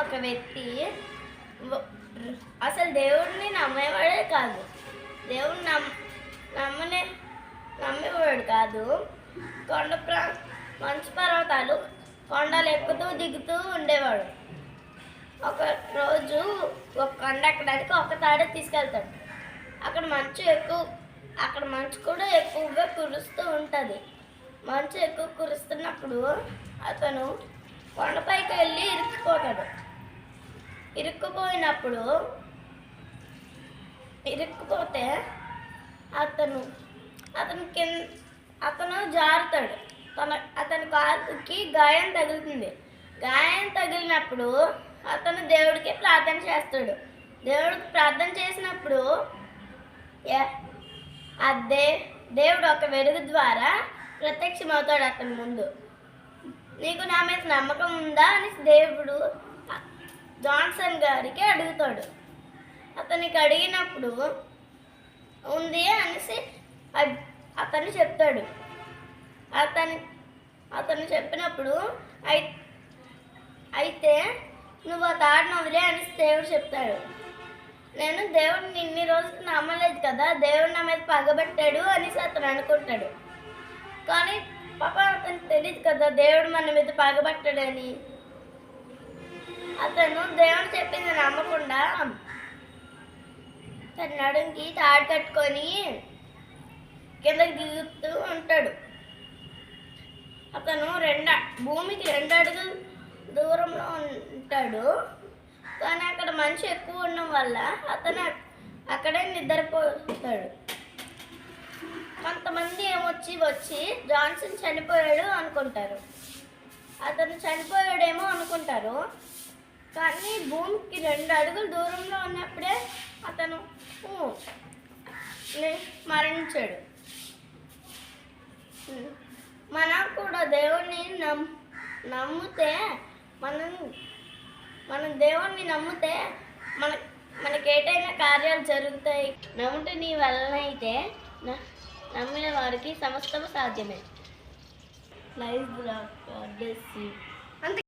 ఒక వ్యక్తి అసలు దేవుడిని నమ్మేవాడే కాదు. దేవుడిని నమ్మేవాడు కాదు. మంచు పర్వతాలు కొండలు ఎక్కుతూ దిగుతూ ఉండేవాడు. ఒక రోజు ఒక కొండ ఎక్కడానికి ఒక తాడే తీసుకెళ్తాడు. అక్కడ మంచు కూడా ఎక్కువగా కురుస్తూ ఉంటుంది. మంచు ఎక్కువ కురుస్తున్నప్పుడు అతను కొండపైకి వెళ్ళి ఇరుక్కుపోతాడు. ఇరుక్కుపోతే అతను జారుతాడు. అతని కాలుకి గాయం తగులుతుంది. గాయం తగిలినప్పుడు అతను దేవుడికి ప్రార్థన చేస్తాడు. దేవుడికి ప్రార్థన చేసినప్పుడు దేవుడు ఒక వెలుగు ద్వారా ప్రత్యక్షమవుతాడు అతని ముందు. నీకు నా మీద నమ్మకం ఉందా అని దేవుడు జాన్సన్ గారికి అడుగుతాడు. అతనికి అడిగినప్పుడు ఉంది అనేసి అతను చెప్తాడు. అతను చెప్పినప్పుడు అయితే నువ్వు ఆ తాడును వదిలే అనేసి దేవుడు చెప్తాడు. నేను దేవుడిని ఇన్ని రోజులు నమ్మలేదు కదా, దేవుడు నా మీద పగబట్టాడు అనేసి అతను అనుకుంటాడు. కానీ పాప అతనికి తెలియదు కదా దేవుడు మన మీద పగబట్టాడని. అతను దేవుడు చెప్పింది నమ్మకుండా తన నడుంకి తాడు కట్టుకొని కిందకి దిగుతూ ఉంటాడు. అతను భూమికి 2 అడుగులు దూరంలో ఉంటాడు. కానీ అక్కడ మనిషి ఎక్కువ ఉండడం వల్ల అతను అక్కడే నిద్రపోతాడు. కొంతమంది వచ్చి జాన్సన్ చనిపోయాడు అనుకుంటారు. అతను చనిపోయాడేమో అనుకుంటారు. కానీ భూమికి 2 అడుగులు దూరంలో ఉన్నప్పుడే అతను మరణించాడు. మనం కూడా దేవుణ్ణి నమ్మితే మనం దేవుణ్ణి నమ్మితే మనకేటైనా కార్యాలు జరుగుతాయి. నమ్ముట నీ వలన అయితే నమ్మిన వారికి సమస్తము సాధ్యమే. Praise the Lord. God bless you.